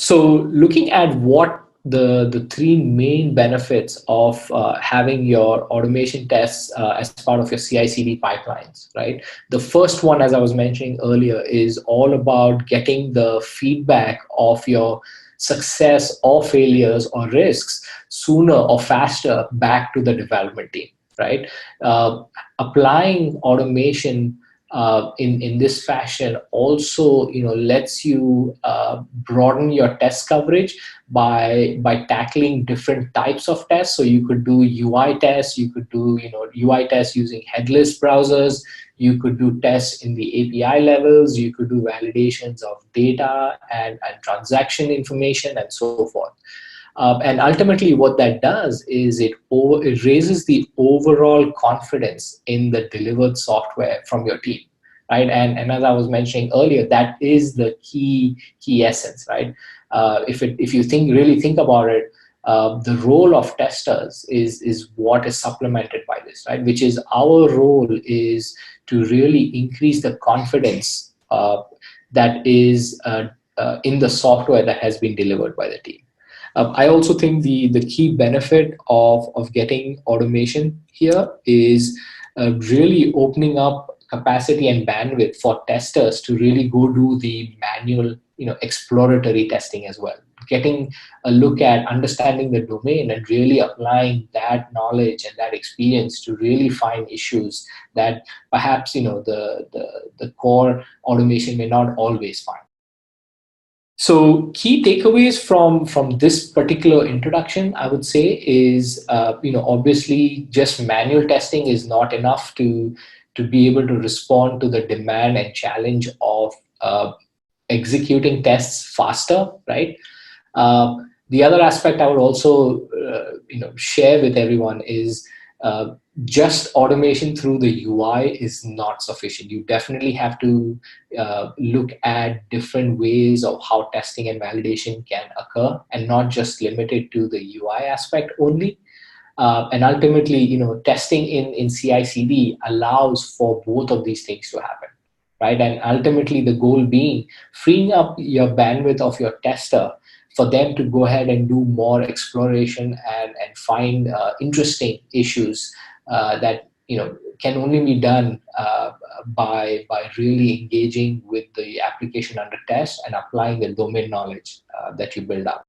So looking at what the three main benefits of having your automation tests as part of your CI/CD pipelines, right? The first one, as I was mentioning earlier, is all about getting the feedback of your success or failures or risks sooner or faster back to the development team, right? Uh, Applying automation in this fashion also lets you broaden your test coverage by tackling different types of tests. So you could do UI tests, you could do UI tests using headless browsers, you could do tests in the API levels, you could do validations of data and transaction information and so forth. And ultimately, what that does is it raises the overall confidence in the delivered software from your team, right? And as I was mentioning earlier, that is the key essence, right? If you really think about it, the role of testers is what is supplemented by this, right? Which is our role is to really increase the confidence that is in the software that has been delivered by the team. I also think the key benefit of getting automation here is really opening up capacity and bandwidth for testers to really go do the manual, exploratory testing as well. Getting a look at understanding the domain and really applying that knowledge and that experience to really find issues that perhaps the core automation may not always find. So key takeaways from this particular introduction, I would say, is obviously just manual testing is not enough to be able to respond to the demand and challenge of executing tests faster, right? The other aspect I would also share with everyone is just automation through the UI is not sufficient. You definitely have to look at different ways of how testing and validation can occur, and not just limited to the UI aspect only. And ultimately, testing in CI/CD allows for both of these things to happen, right? And ultimately, the goal being freeing up your bandwidth of your tester for them to go ahead and do more exploration and find interesting issues that can only be done by really engaging with the application under test and applying the domain knowledge that you build up.